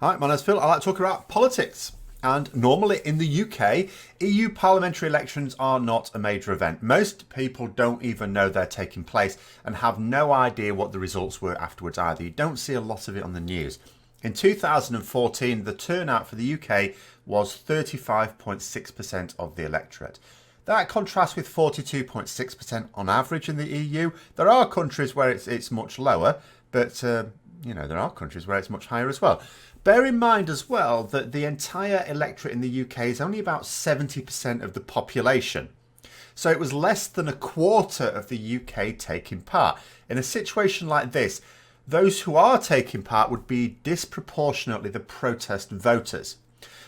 Hi, my name's Phil. I like to talk about politics. And normally in the UK, EU parliamentary elections are not a major event. Most people don't even know they're taking place and have no idea what the results were afterwards either. You don't see a lot of it on the news. In 2014, the turnout for the UK was 35.6% of the electorate. That contrasts with 42.6% on average in the EU. There are countries where it's much lower, but there are countries where it's much higher as well. Bear in mind as well that the entire electorate in the UK is only about 70% of the population. So it was less than a quarter of the UK taking part. In a situation like this, those who are taking part would be disproportionately the protest voters.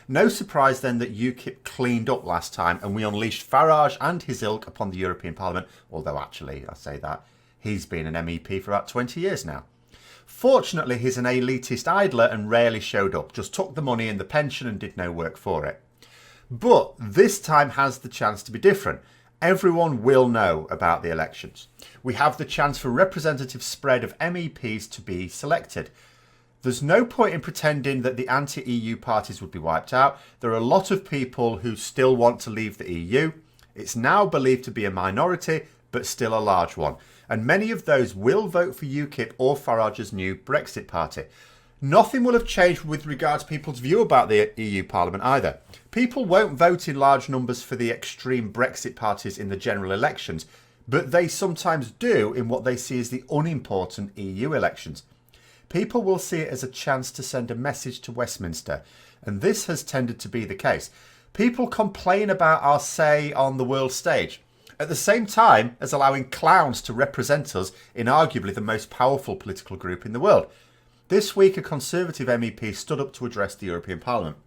No surprise then that UKIP cleaned up last time and we unleashed Farage and his ilk upon the European Parliament, although actually, I say that, he's been an MEP for about 20 years now. Fortunately, he's an elitist idler and rarely showed up, just took the money and the pension and did no work for it. But this time has the chance to be different. Everyone will know about the elections. We have the chance for representative spread of MEPs to be selected. There's no point in pretending that the anti-EU parties would be wiped out. There are a lot of people who still want to leave the EU. It's now believed to be a minority, but still a large one. And many of those will vote for UKIP or Farage's new Brexit party. Nothing will have changed with regard to people's view about the EU Parliament either. People won't vote in large numbers for the extreme Brexit parties in the general elections, but they sometimes do in what they see as the unimportant EU elections. People will see it as a chance to send a message to Westminster, and this has tended to be the case. People complain about our say on the world stage, at the same time as allowing clowns to represent us in arguably the most powerful political group in the world. This week, a Conservative MEP stood up to address the European Parliament.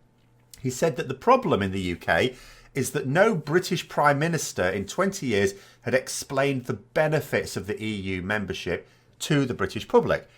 He said that the problem in the UK is that no British Prime Minister in 20 years had explained the benefits of the EU membership to the British public.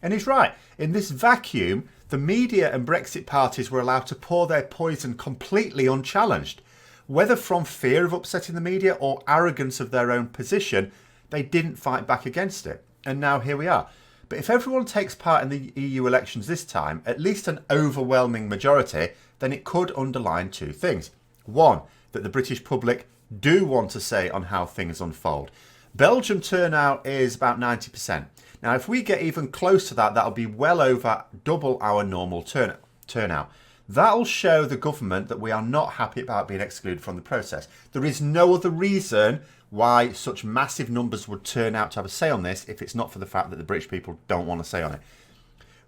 And he's right. In this vacuum, the media and Brexit parties were allowed to pour their poison completely unchallenged. Whether from fear of upsetting the media or arrogance of their own position, they didn't fight back against it. And now here we are. But if everyone takes part in the EU elections this time, at least an overwhelming majority, then it could underline two things. One, that the British public do want to say on how things unfold. Belgium turnout is about 90%. Now, if we get even close to that, that'll be well over double our normal turnout. That'll show the government that we are not happy about being excluded from the process. There is no other reason why such massive numbers would turn out to have a say on this if it's not for the fact that the British people don't want to say on it.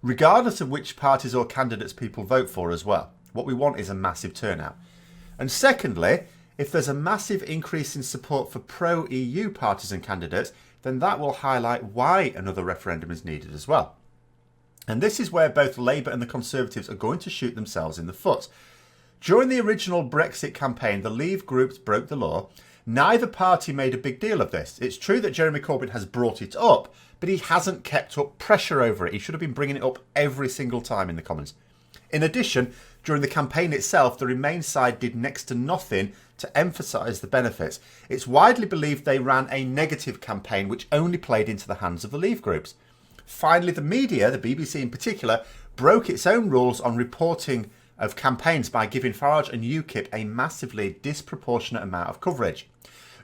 Regardless of which parties or candidates people vote for as well, what we want is a massive turnout. And secondly, if there's a massive increase in support for pro-EU parties and candidates, then that will highlight why another referendum is needed as well. And this is where both Labour and the Conservatives are going to shoot themselves in the foot. During the original Brexit campaign, the Leave groups broke the law. Neither party made a big deal of this. It's true that Jeremy Corbyn has brought it up, but he hasn't kept up pressure over it. He should have been bringing it up every single time in the Commons. In addition, during the campaign itself, the Remain side did next to nothing to emphasise the benefits. It's widely believed they ran a negative campaign which only played into the hands of the Leave groups. Finally, the media, the BBC in particular, broke its own rules on reporting of campaigns by giving Farage and UKIP a massively disproportionate amount of coverage.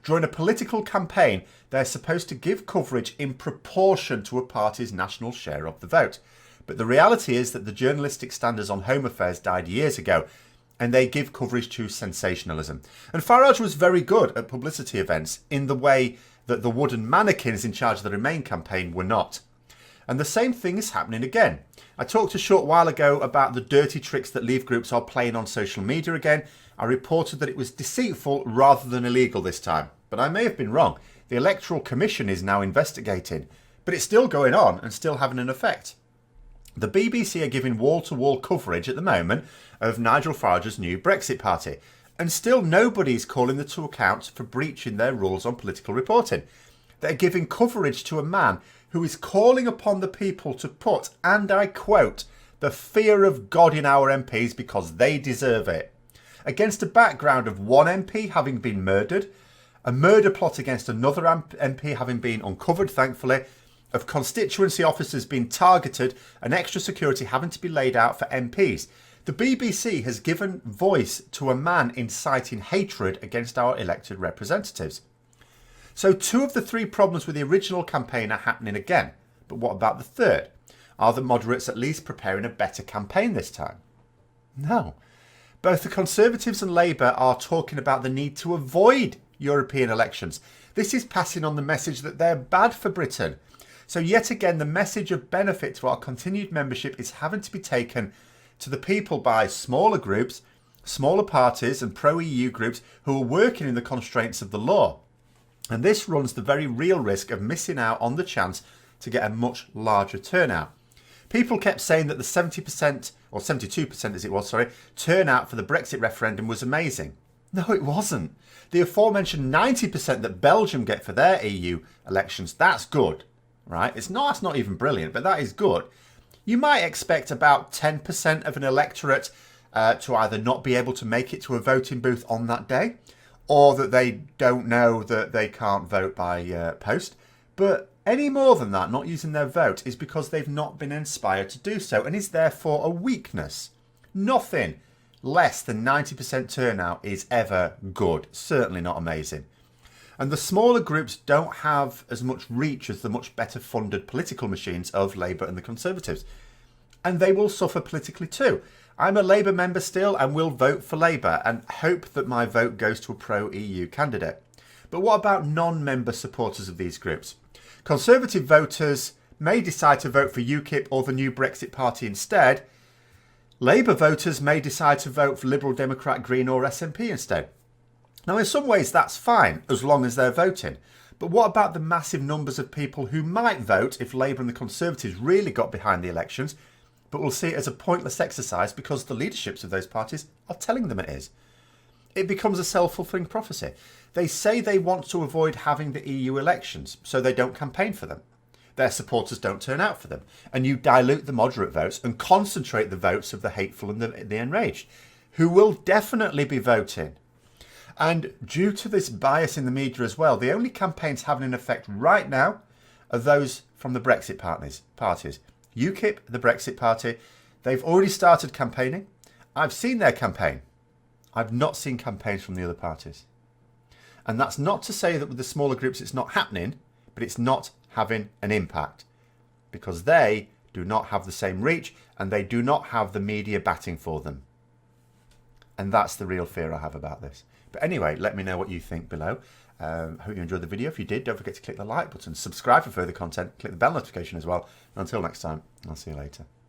During a political campaign, they're supposed to give coverage in proportion to a party's national share of the vote. But the reality is that the journalistic standards on home affairs died years ago, and they give coverage to sensationalism. And Farage was very good at publicity events in the way that the wooden mannequins in charge of the Remain campaign were not. And the same thing is happening again. I talked a short while ago about the dirty tricks that Leave groups are playing on social media again. I reported that it was deceitful rather than illegal this time. But I may have been wrong. The Electoral Commission is now investigating. But it's still going on and still having an effect. The BBC are giving wall-to-wall coverage at the moment of Nigel Farage's new Brexit party. And still nobody's calling them to account for breaching their rules on political reporting. They're giving coverage to a man who is calling upon the people to put, and I quote, the fear of God in our MPs because they deserve it. Against a background of one MP having been murdered, a murder plot against another MP having been uncovered, thankfully, of constituency officers being targeted and extra security having to be laid out for MPs. The BBC has given voice to a man inciting hatred against our elected representatives. So 2 of the 3 problems with the original campaign are happening again. But what about the third? Are the moderates at least preparing a better campaign this time? No. Both the Conservatives and Labour are talking about the need to avoid European elections. This is passing on the message that they're bad for Britain. So yet again, the message of benefit to our continued membership is having to be taken to the people by smaller groups, smaller parties and pro-EU groups who are working in the constraints of the law. And this runs the very real risk of missing out on the chance to get a much larger turnout. People kept saying that the 70% or 72% as it was, turnout for the Brexit referendum was amazing. No, it wasn't. The aforementioned 90% that Belgium get for their EU elections, that's good, right? That's not even brilliant, but that is good. You might expect about 10% of an electorate to either not be able to make it to a voting booth on that day, or that they don't know that they can't vote by post. But any more than that, not using their vote, is because they've not been inspired to do so and is therefore a weakness. Nothing less than 90% turnout is ever good, certainly not amazing. And the smaller groups don't have as much reach as the much better funded political machines of Labour and the Conservatives. And they will suffer politically too. I'm a Labour member still and will vote for Labour and hope that my vote goes to a pro-EU candidate. But what about non-member supporters of these groups? Conservative voters may decide to vote for UKIP or the New Brexit Party instead. Labour voters may decide to vote for Liberal Democrat, Green or SNP instead. Now, in some ways, that's fine, as long as they're voting. But what about the massive numbers of people who might vote if Labour and the Conservatives really got behind the elections, but will see it as a pointless exercise because the leaderships of those parties are telling them it is? It becomes a self-fulfilling prophecy. They say they want to avoid having the EU elections, so they don't campaign for them. Their supporters don't turn out for them. And you dilute the moderate votes and concentrate the votes of the hateful and the enraged, who will definitely be voting. And due to this bias in the media as well, the only campaigns having an effect right now are those from the Brexit parties. UKIP, the Brexit Party, they've already started campaigning. I've seen their campaign. I've not seen campaigns from the other parties. And that's not to say that with the smaller groups it's not happening, but it's not having an impact because they do not have the same reach and they do not have the media batting for them. And that's the real fear I have about this. But anyway, let me know what you think below. Hope you enjoyed the video. If you did, don't forget to click the like button, subscribe for further content, click the bell notification as well. And until next time, I'll see you later.